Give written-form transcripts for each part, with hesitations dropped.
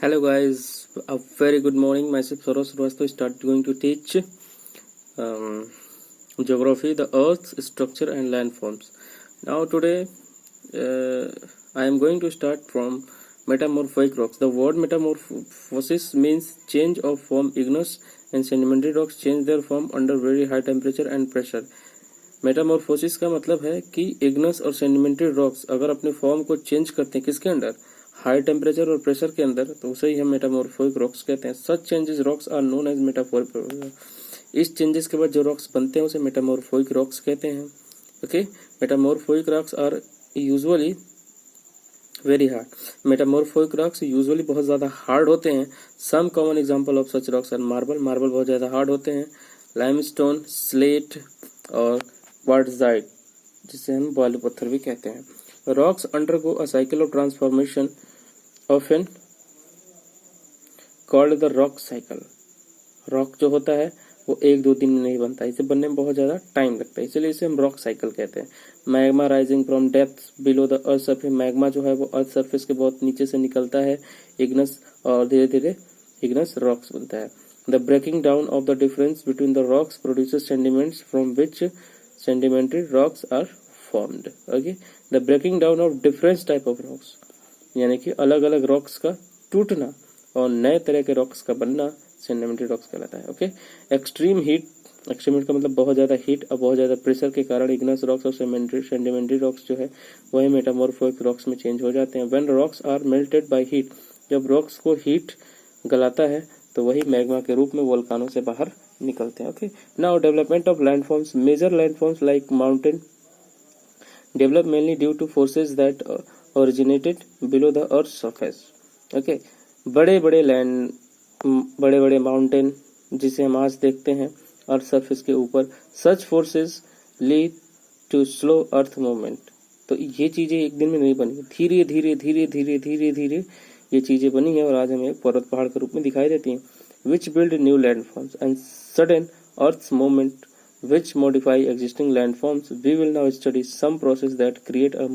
Hello guys, a very good morning. Myself Saurabh Srivastava start going to teach geography, the Earth's structure and landforms. Now today I am going to start from metamorphic rocks. The word metamorphosis means change of form. Igneous and sedimentary rocks change their form under very high temperature and pressure. Metamorphosis का मतलब है कि Ignis और sedimentary rocks अगर अपने form को change करते हैं किसके अंडर, हाई टेम्परेचर और प्रेशर के अंदर, तो उसे ही हम मेटामॉर्फोइक रॉक्स कहते हैं. Such changes rocks are known as metamorphic. इस चेंजेस के बाद जो रॉक्स बनते हैं उसे मेटामॉर्फोइक रॉक्स कहते हैं. Okay, metamorphic rocks are usually very hard. Metamorphic rocks usually बहुत ज्यादा हार्ड होते हैं. Some common example of such rocks are marble. Marble बहुत ज्यादा हार्ड होते हैं. लाइमस्टोन, स्लेट और क्वार्ट्जाइट, जिसे हम बालू पत्थर भी कहते हैं. Rocks undergo a cycle of transformation often called the rock cycle. Rock जो होता है वो 1-2 दिन में नहीं बनता, इसे बनने में बहुत ज्यादा टाइम लगता है, इसलिए इसे हम रॉक साइकिल कहते हैं. Magma rising from depth below the earth surface. Magma जो है वो अर्थ सरफेस के बहुत नीचे से निकलता है. इग्नस और धीरे धीरे इग्नस रॉक्स बनता है. The breaking down of the difference between the rocks produces sediments from which sedimentary rocks are formed. Okay, the breaking down of different type of rocks, यानी कि अलग अलग रॉक्स का टूटना और नए तरह के रॉक्स का बनना सेडिमेंट्री रॉक्स कहलाता है. Okay, extreme heat. Extreme heat का मतलब बहुत ज्यादा हीट और बहुत ज्यादा प्रेशर के कारण इग्नस रॉक्स और सेडिमेंट्री रॉक्स जो है वही मेटामॉर्फोइक रॉक्स में चेंज हो जाते हैं. When rocks are melted by heat. जब रॉक्स को हीट गलाता है तो वही मैग्मा के रूप में वोल्कानो से बाहर निकलते हैं. Okay, now development of landforms. Major landforms like mountain develop mainly due to forces that originated below the earth surface. Okay, बड़े बड़े माउंटेन जिसे हम आज देखते हैं अर्थ सरफेस के ऊपर, such forces lead to slow earth movement. तो ये चीजें एक दिन में नहीं बनी, धीरे धीरे ये चीजें बनी है और आज हमें पर्वत पहाड़ के रूप में दिखाई देती हैं. which build new landforms and sudden earth's movement which modify existing landforms. We will now study some process that create a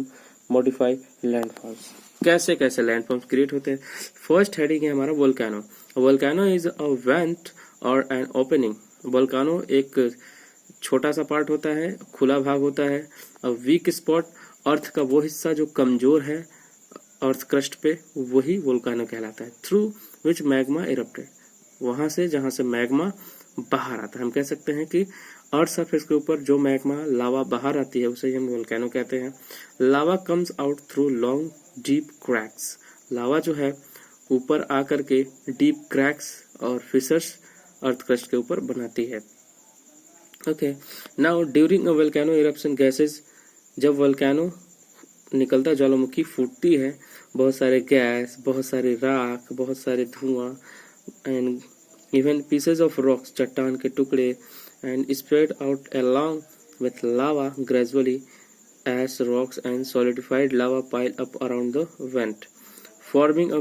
modify landforms. कैसे कैसे landforms create होते हैं. फर्स्ट हेडिंग है हमारा volcano. Volcano is a went और an opening. Volcano एक छोटा सा पार्ट होता है, खुला भाग होता है. अ वीक स्पॉट, अर्थ का वो हिस्सा जो कमजोर है अर्थ क्रस्ट पे, वही वोल्केनो कहलाता है. Through which magma erupted. वहां से जहां से मैग्मा बाहर आता है. हम कह सकते हैं कि अर्थ सरफेस के ऊपर जो मैग्मा लावा बाहर आती है उसे हम वोल्केनो कहते हैं. Lava comes out through long deep cracks. Lava जो है ऊपर आकर के डीप क्रैक्स और फिशर्स अर्थ क्रस्ट के ऊपर बनाती है. Okay, now during a volcano eruption gases. जब वोल्केनो निकलता ज्वालामुखी फूटती है, बहुत सारे गैस, बहुत सारे राख, बहुत सारे धुआं and even pieces of rocks, चट्टान के टुकड़े, and spread out along with lava gradually as rocks and solidified lava pile up around the vent, forming a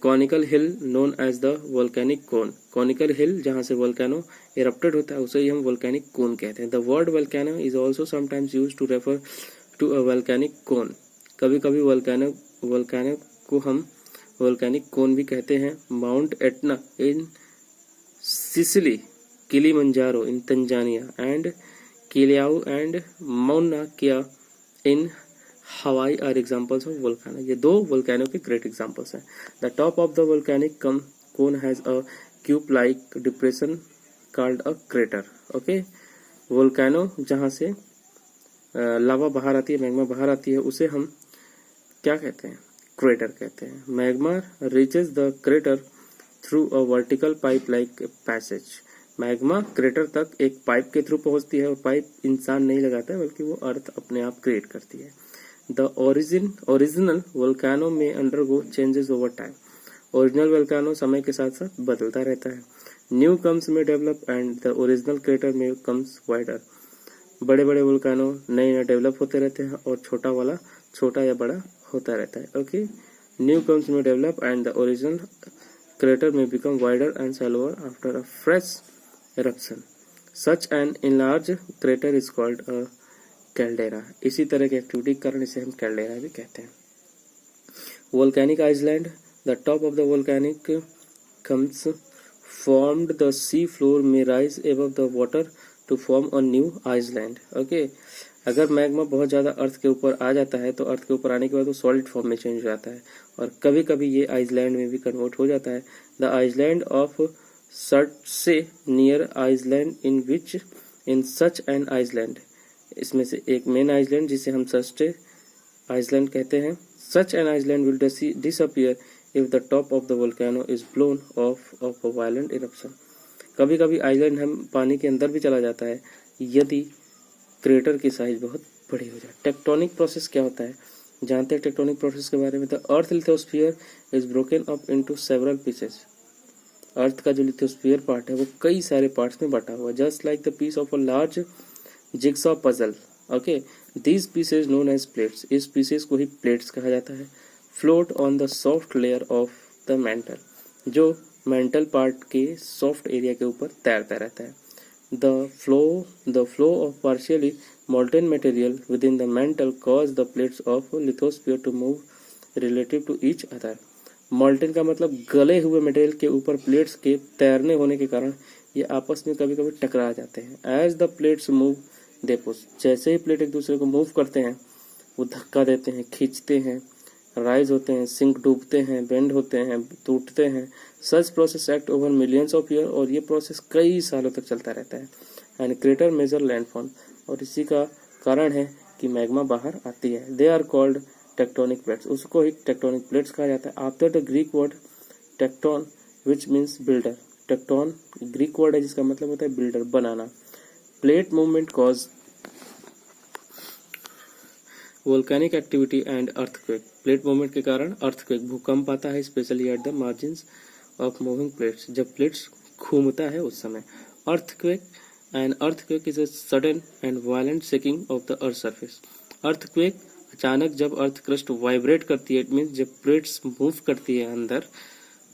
conical hill known as the volcanic cone. conical hill जहाँ से volcano erupted होता है उसे ही हम volcanic cone कहते हैं. The word volcano is also sometimes used to refer to a volcanic cone. कभी कभी volcano को हम वोल्केनिक कोन भी कहते हैं. Mount Etna in Sicily, Kilimanjaro in Tanzania and Kilauea and Mauna in हवाई आर एग्जांपल्स ऑफ वोल्केनो. ये दो वोल्केनो के ग्रेट एग्जांपल्स हैं. The top of the volcanic cone has a cube like depression called a crater. Okay, volcano जहां से लावा बाहर आती है, मैग्मा बाहर आती है, उसे हम क्या कहते हैं, क्रेटर कहते हैं. Magma reaches the crater through a vertical pipe like passage. Magma crater तक एक पाइप के थ्रू पहुंचती है और पाइप इंसान नहीं लगाता है बल्कि वो अर्थ अपने आप क्रिएट करती है. द ओरिजिनल वोल्केनो में undergo changes over time. Original volcano समय के साथ साथ बदलता रहता है. New cones may develop and the original crater में कम्स वाइडर. बड़े बड़े वोल्केनो नए डेवलप होते रहते हैं और छोटा वाला छोटा या बड़ा होता रहता है. Okay, new cones may develop and the original crater may become wider and shallower after a fresh eruption. Such an enlarged crater is called a caldera. इसी तरह की एक्टिविटी के कारण इसे हम कैल्डेरा भी कहते हैं. Volcanic island. The top of the volcanic comes formed, the sea floor may rise above the water to form a new island. Okay, अगर मैग्मा बहुत ज़्यादा अर्थ के ऊपर आ जाता है तो अर्थ के ऊपर आने के बाद वो सॉलिड फॉर्म में चेंज हो जाता है और कभी कभी ये आइसलैंड में भी कन्वर्ट हो जाता है. The island of Surtsey near Iceland in such an island, इसमें से एक मेन आइसलैंड जिसे हम सर्टे आइसलैंड कहते हैं. Such an island will disappear if the top of the volcano is blown off of a violent eruption. कभी कभी island हम पानी के अंदर भी चला जाता है यदि क्रेटर की साइज बहुत बड़ी हो जाए. टेक्टोनिक प्रोसेस क्या होता है, जानते हैं टेक्टोनिक प्रोसेस के बारे में. The earth lithosphere is broken up into several pieces. Earth का जो लिथोस्फीयर पार्ट है वो कई सारे पार्ट्स में बटा हुआ है, just like the piece of a large jigsaw puzzle. Okay, these pieces known as plates, इस पीसेस को ही प्लेट्स कहा जाता है. Float on the soft layer of the mantle, जो मेंटल पार्ट के सॉफ्ट एरिया के ऊपर तैरता रहता है. The flow of partially molten material with in the mantle cause the plates of lithosphere to move relative to each other. Molten का मतलब गले हुए मटेरियल के ऊपर प्लेट्स के तैरने होने के कारण ये आपस में कभी कभी टकरा जाते हैं. As the plates move they push, जैसे ही प्लेट एक दूसरे को मूव करते हैं वो धक्का देते हैं, खींचते हैं, राइज होते हैं, सिंक डूबते हैं, बेंड होते हैं, टूटते हैं. सच process act over millions of year, और ये प्रोसेस कई सालों तक चलता रहता है. एंड क्रेटर मेजर लैंडफॉल, और इसी का कारण है कि मैग्मा बाहर आती है. They are called tectonic plates, उसको ही टेक्टोनिक प्लेट्स कहा जाता है. After the Greek word tekton which means builder, tekton Greek word है जिसका मतलब होता है बिल्डर, बनाना. Plate movement cause volcanic activity and earthquake, plate movement के कारण अर्थक्वेक भूकंप आता है, specially at the margins of moving plates, जब प्लेट्स घूमता है उस समय. Earthquake is a sudden and violent shaking of the earth surface. Earthquake अचानक जब अर्थ क्रस्ट वाइब्रेट करती है, इट मीन्स जब प्लेट्स मूव करती है अंदर,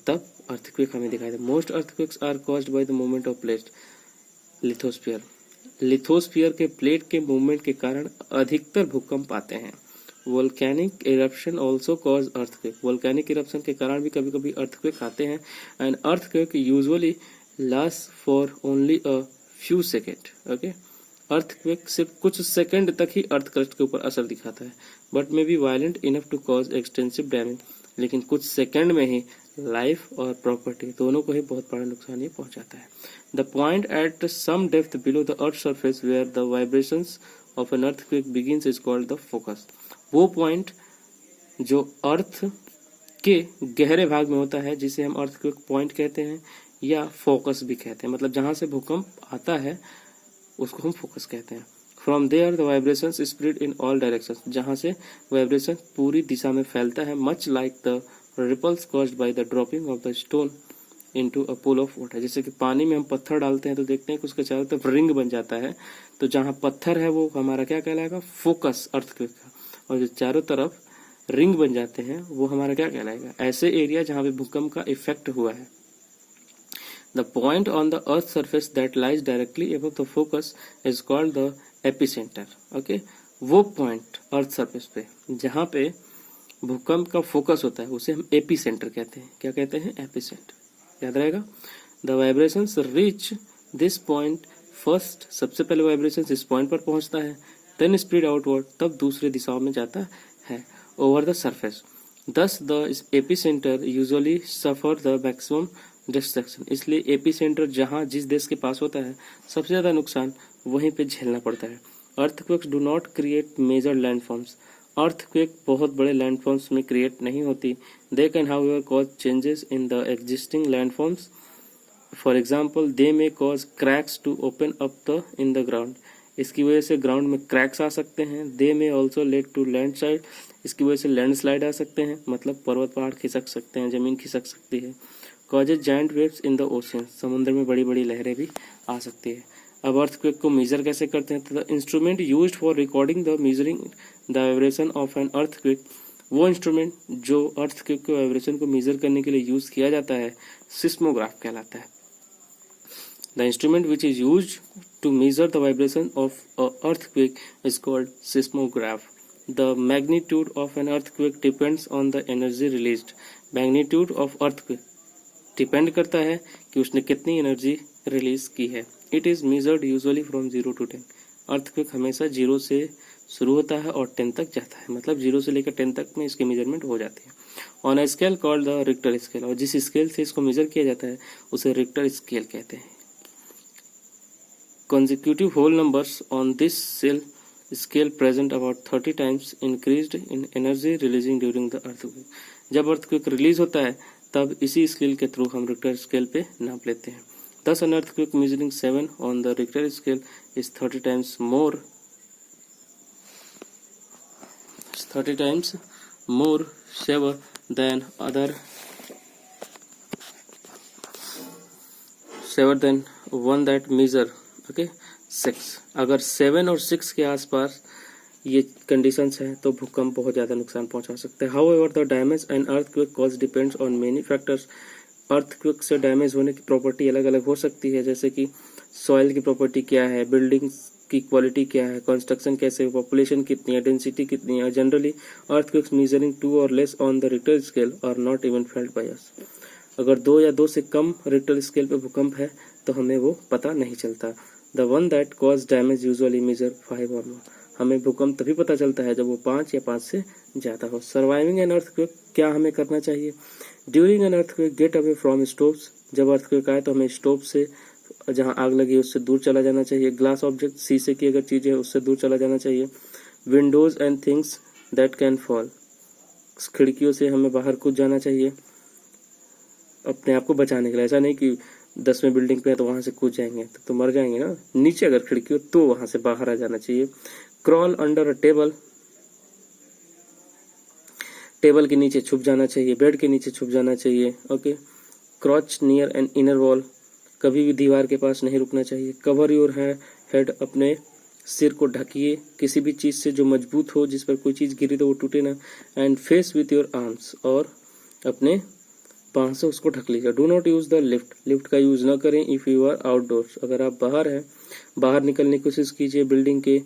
तब अर्थक्वेक हमें दिखाई देता है. Most earthquakes are caused by the movement of plate lithosphere. Lithosphere के प्लेट के मूवमेंट के कारण अधिकतर भूकंप आते हैं. Volcanic eruption also cause earthquake, volcanic eruption के कारण भी कभी कभी अर्थक्वेक आते हैं. And earthquake usually last for only a few second. Okay, earthquake सिर्फ कुछ सेकंड तक ही अर्थ क्रस्ट के ऊपर असर दिखाता है, but may be violent enough to cause extensive damage, लेकिन कुछ सेकंड में ही लाइफ और प्रॉपर्टी दोनों को ही बहुत बड़ा नुकसान ये पहुंचाता है. The point at some depth below the earth surface where the vibrations of an earthquake begins is called the focus. वो पॉइंट जो अर्थ के गहरे भाग में होता है जिसे हम अर्थक्वेक पॉइंट कहते हैं या फोकस भी कहते हैं, मतलब जहां से भूकंप आता है उसको हम फोकस कहते हैं. From there the vibrations spread in all directions, जहां से वाइब्रेशन पूरी दिशा में फैलता है, much like the ripples caused by the dropping of the stone into a pool of water. जैसे कि पानी में हम पत्थर डालते हैं तो देखते हैं कि उसके चारों तरफ रिंग बन जाता है, तो जहां पत्थर है वो हमारा क्या कहलाएगा, फोकस अर्थक्वेक का, और जो चारों तरफ रिंग बन जाते हैं वो हमारा क्या कहलाएगा, ऐसे एरिया जहां पे भूकंप का इफेक्ट हुआ है. The point on the earth surface that lies directly above the focus is called the epicenter. Okay, वो पॉइंट अर्थ सरफेस पे जहाँ पे भूकंप का फोकस होता है उसे हम एपीसेंटर कहते हैं. क्या कहते हैं, एपीसेंटर, याद रहेगा. The vibrations reach this point first, सबसे पहले वाइब्रेशंस इस पॉइंट पर पहुंचता है, देन स्प्रेड आउटवर्ड, तब दूसरे दिशाओं में जाता है ओवर द सरफेस. दस the epicentre usually suffer the maximum destruction, इसलिए एपीसेंटर जहां जिस देश के पास होता है सबसे ज्यादा नुकसान वहीं पे झेलना पड़ता है. Earthquakes do not create major landforms, earthquake बहुत बड़े लैंडफॉर्म्स में क्रिएट नहीं होती. They can however cause changes in the existing landforms. For example they may cause cracks to open up the in the ground, इसकी वजह से ground में cracks आ सकते हैं. They may also lead to landslide, इसकी वजह से लैंडस्लाइड आ सकते हैं, मतलब पर्वत पहाड़ खिसक सकते हैं, जमीन खिसक सकती है. Causes giant waves in the ocean, समुद्र में बड़ी बड़ी लहरें भी आ सकती है. अब अर्थक्वेक को मेजर कैसे करते हैं, तो the instrument used for recording the measuring the vibration of an earthquake, वो इंस्ट्रूमेंट जो अर्थक्वेक के वाइब्रेशन को मेजर करने के लिए यूज किया जाता है सिस्मोग्राफ कहलाता है. The instrument which is used to measure the vibration of a earthquake is called seismograph. The magnitude of an earthquake depends on the energy released. Magnitude of earthquake depend करता है कि उसने कितनी एनर्जी रिलीज की है। It is measured usually from 0 to 10। Earthquake हमेशा 0 से शुरू होता है और 10 तक जाता है, मतलब 0 से लेकर 10 तक में इसकी मेजरमेंट हो जाती है on a scale called the Richter scale. और जिस स्केल से इसको मेजर किया जाता है उसे रिक्टर स्केल कहते हैं। Consecutive whole numbers on this scale present about 30 times increased in energy releasing during the earthquake। जब अर्थक्वेक रिलीज होता है तब इसी स्केल के थ्रू हम रिक्टर स्केल पे नाप लेते हैं। Thus an earthquake measuring 7 on the Richter scale is 30 times more severe than one that measure 6। अगर 7 और 6 के आसपास ये कंडीशंस हैं तो भूकंप बहुत ज़्यादा नुकसान पहुंचा सकते हैं। However the damage and earthquake cause depends on many factors. Earthquake से डैमेज होने की प्रॉपर्टी अलग अलग हो सकती है, जैसे कि सॉइल की प्रॉपर्टी क्या है, बिल्डिंग्स की क्वालिटी क्या है, कंस्ट्रक्शन कैसे, पॉपुलेशन कितनी है, डेंसिटी कितनी है। जनरली अर्थक्वेक्स मेजरिंग 2 और less on the Richter scale are not even felt by us. अगर 2 या 2 से कम रिक्टर स्केल पे भूकंप है तो हमें वो पता नहीं चलता। The one that cause damage usually measure 5 और मोर। हमें भूकंप तभी पता चलता है जब वो 5 या 5 से ज़्यादा हो। सर्वाइविंग एन अर्थक्वेक, क्या हमें करना चाहिए? During an earthquake get away from stoves. जब अर्थक्वेक आए तो हमें स्टोव से, जहाँ आग लगी उससे दूर चला जाना चाहिए। ग्लास ऑब्जेक्ट, शीशे की अगर चीज़ें है उससे दूर चला जाना चाहिए। Windows and things that can fall. खिड़कियों से हमें बाहर कूद जाना चाहिए अपने आप को बचाने के लिए। ऐसा नहीं कि 10वें बिल्डिंग पे है तो वहां से कूद जाएंगे तो मर जाएंगे ना। नीचे अगर खिड़की हो तो वहां से बाहर आ जाना चाहिए। Crawl under a table, table के नीचे छुप जाना चाहिए, बेड के नीचे छुप जाना चाहिए। Okay. क्रॉच near an inner wall, कभी भी दीवार के पास नहीं रुकना चाहिए। कवर योर हेड, अपने सिर को ढकिए किसी भी चीज से जो मजबूत हो, जिस पर कोई चीज गिरी तो वो टूटे ना। And face with your arms, और अपने पाँव से उसको ढक लीजिए। Do not use the lift, lift का यूज न करें इफ यू आर आउटडोर्स। अगर आप बाहर हैं, बाहर निकलने की कोशिश कीजिए। बिल्डिंग के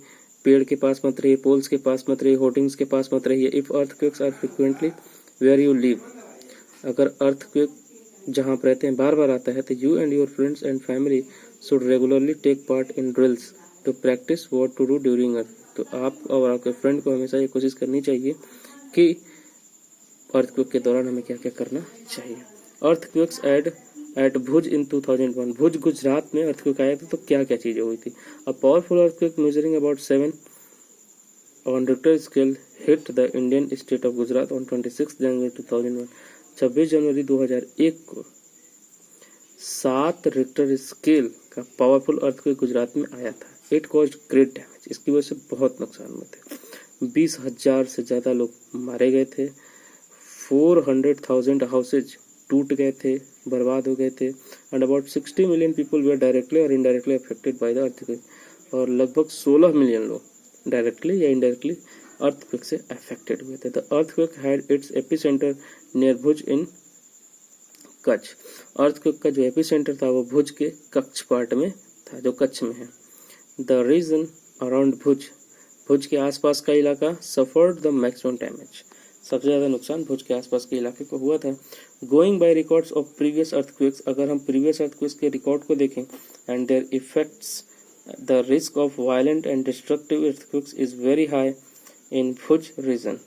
पेड़ के पास मत रहिए, पोल्स के पास मत रहिए, होर्डिंग्स के पास मत रहिए। If earthquakes are frequently where you live, अगर अर्थक्वेक जहाँ आप रहते हैं बार बार आता है तो you and your friends and family should regularly take part in drills to practise what to do during earth. तो आप और आपके फ्रेंड को हमेशा ये कोशिश करनी चाहिए कि अर्थक्वेक के दौरान हमें क्या क्या करना चाहिए। अर्थक्वेक्स एट भुज इन 2001, भुज गुजरात में अर्थक्वेक आया था तो क्या क्या चीजें हुई थी। A powerful earthquake measuring about 7 on Richter scale hit the Indian state of Gujarat on 26 जनवरी 2001। 26 जनवरी 2001 को 7 रिक्टर स्केल का पावरफुल अर्थक्वेक गुजरात में आया था। इट कॉज्ड ग्रेट डैमेज, इसकी वजह से बहुत नुकसान हुए थे। 20,000 से ज्यादा लोग मारे गए थे। 400,000 हाउसेज टूट गए थे, बर्बाद हो गए थे। And about 60 million people were directly और indirectly affected by the earthquake. और लगभग 16 मिलियन लोग डायरेक्टली या इनडायरेक्टली अर्थक्वेक से अफेक्टेड हुए थे। The earthquake had it's epicentre near Bhuj in Kutch. Earthquake का जो एपिसेंटर था वो भुज के कच्छ पार्ट में था, जो कच्छ में है। द रीजन अराउंड भुज, भुज के आसपास का इलाका सफर्ड द मैक्सिमम डैमेज, सबसे ज्यादा नुकसान भुज के आसपास के इलाके को हुआ था। Going by records of previous earthquakes, अगर हम प्रीवियस अर्थक्वेक्स के रिकॉर्ड को देखें and their effects, the risk of violent and destructive earthquakes is very high in Bhuj region.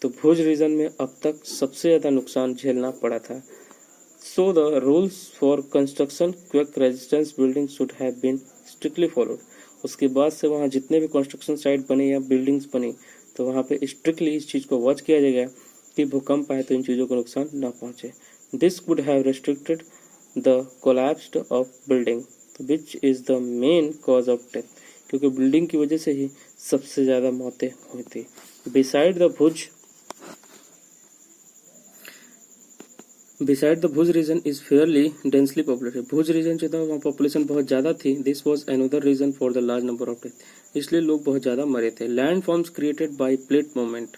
तो भुज रीजन में अब तक सबसे ज्यादा नुकसान झेलना पड़ा था। So the rules for construction quake resistance building should have been strictly followed. उसके बाद से वहाँ जितने भी कंस्ट्रक्शन साइट बने या बिल्डिंग्स बनी तो वहाँ पे स्ट्रिक्टली इस चीज़ को वॉच किया जाएगा कि भूकंप आए तो इन चीज़ों को नुकसान न पहुँचे। This could have restricted the collapse of building which is the main cause of death, क्योंकि बिल्डिंग की वजह से ही सबसे ज़्यादा मौतें हुई थी। Beside the Bhuj region is fairly densely populated. Bhuj region जो था वहाँ पॉपुलेशन बहुत ज़्यादा थी। This was another reason for the large number of death, इसलिए लोग बहुत ज़्यादा मरे थे। Land forms created by plate movement,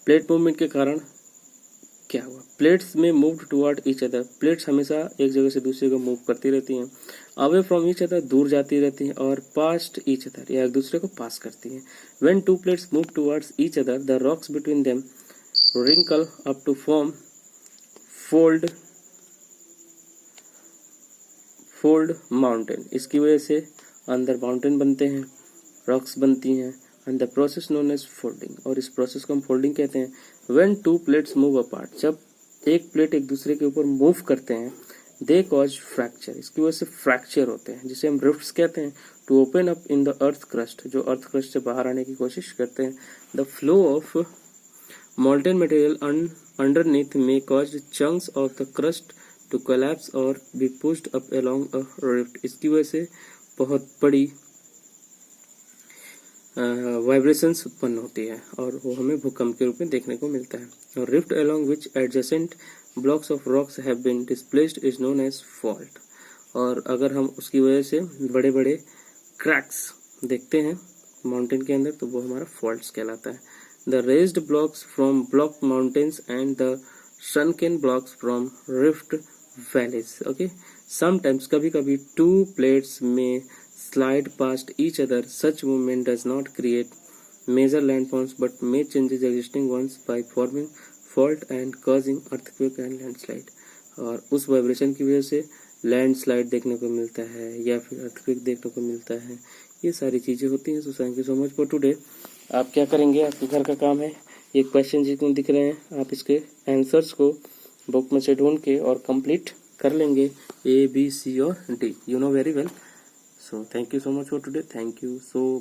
plate movement के कारण क्या हुआ, प्लेट्स में moved toward each other, plates हमेशा एक जगह से दूसरी जगह मूव करती रहती हैं, अवे फ्रॉम ईच अदर, दूर जाती रहती हैं, और पास्ट ईच अदर, या एक दूसरे को पास करती हैं। When two plates move towards each other, the rocks between them wrinkle up to form fold mountain, इसकी वजह से अंदर माउंटेन बनते हैं, रॉक्स बनती हैं, and the process known as folding, और इस प्रोसेस को हम फोल्डिंग कहते हैं। When two plates move apart, जब एक प्लेट एक दूसरे के ऊपर मूव करते हैं, दे कॉज फ्रैक्चर, इसकी वजह से फ्रैक्चर होते हैं, जिसे हम रिफ्ट्स कहते हैं। To open up in the earth crust, जो अर्थ क्रस्ट से बाहर आने की कोशिश करते हैं। The flow of molten material underneath may cause chunks of the crust to collapse or be pushed up along a rift, इसकी वजह से बहुत बड़ी वाइब्रेशंस उत्पन्न होती है, और वो हमें भूकंप के रूप में देखने को मिलता है। और rift along which adjacent blocks of rocks have been displaced is known as fault, और अगर हम उसकी वजह से बड़े बड़े क्रैक्स देखते हैं माउंटेन के अंदर, तो वो हमारा फॉल्ट्स कहलाता है। The raised blocks from block mountains and the sunken blocks from rift valleys. Okay. Sometimes कभी-कभी two plates may slide past each other. Such movement does not create major landforms but may change existing ones by forming fault and causing earthquake and landslide. और उस vibration की वजह से landslide देखने को मिलता है या फिर अर्थक्वेक देखने को मिलता है। ये सारी चीज़ें होती हैं। So thank you so much for today. आप क्या करेंगे, आपके घर का काम है, ये क्वेश्चन जितने दिख रहे हैं आप इसके आंसर्स को बुक में से ढूंढ के और कंप्लीट कर लेंगे, A, B, C और D, you know very well. So thank you so much for today. Thank you so